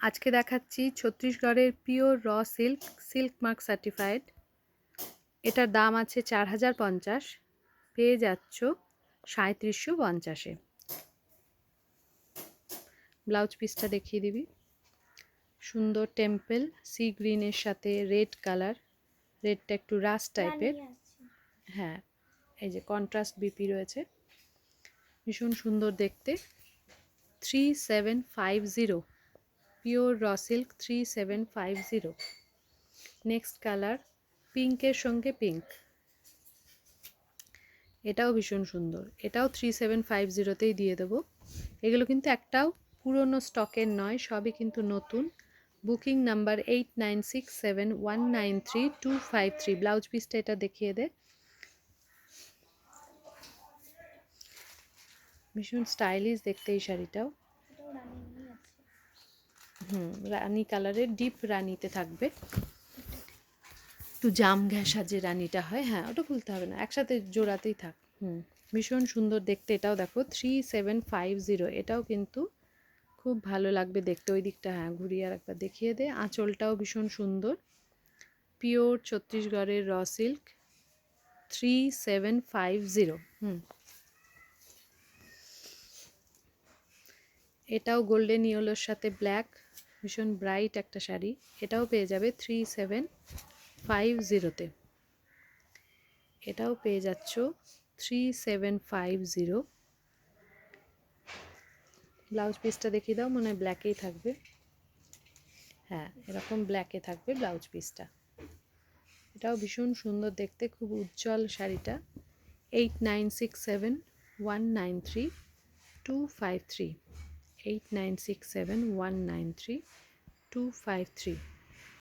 আজকে দেখাচ্ছি ছত্তিশগড়ের পিওর সিল্ক মার্ক সার্টিফাইড। এটার দাম আছে 4050, পেয়ে যাচ্ছ 3750-এ। ব্লাউজ পিসটা দেখিয়ে দিবি। সুন্দর টেম্পল সি গ্রিনের সাথে রেড কালার, রেডটা একটু রাস্ট টাইপের। হ্যাঁ, এই যে কন্ট্রাস্ট বিপি রয়েছে, ভীষণ সুন্দর দেখতে। 3750, pure raw silk 3750। Next colour পিঙ্কের সঙ্গে পিঙ্ক, এটাও ভীষণ সুন্দর, এটাও 3750তেই দিয়ে দেবো। এগুলো কিন্তু একটাও পুরনো স্টকের নয়, সবই কিন্তু নতুন। Booking number 8967193253। ব্লাউজ পিসটা এটা দেখিয়ে দে। ভীষণ স্টাইলিশ দেখতে এই শাড়িটাও। রানি কালারের, ডিপ রানিতে থাকবে, একটু জাম ঘেঁষা যে রানিটা হয়। হ্যাঁ, ওটা খুলতে হবে না, একসাথে জোড়াতেই থাক। ভীষণ সুন্দর দেখতে। এটাও দেখো 3750, এটাও কিন্তু খুব ভালো লাগবে দেখতে। ওই দিকটা হ্যাঁ ঘুরিয়ে আর একবার দেখিয়ে দে। আঁচলটাও ভীষণ সুন্দর, পিওর ছত্তিশগড়ের র সিল্ক 3750। এটাও গোল্ডেন ইয়েলোর সাথে ব্ল্যাক, ভীষণ ব্রাইট একটা শাড়ি। এটাও পেয়ে যাবে 3750তে। এটাও পেয়ে যাচ্ছ 3750। ব্লাউজ পিসটা দেখিয়ে দাও, মনে হয় ব্ল্যাকেই থাকবে। হ্যাঁ, এরকম ব্ল্যাকে থাকবে ব্লাউজ পিসটা। এটাও ভীষণ সুন্দর দেখতে, খুব উজ্জ্বল শাড়িটা। 8967193253, 8967193253।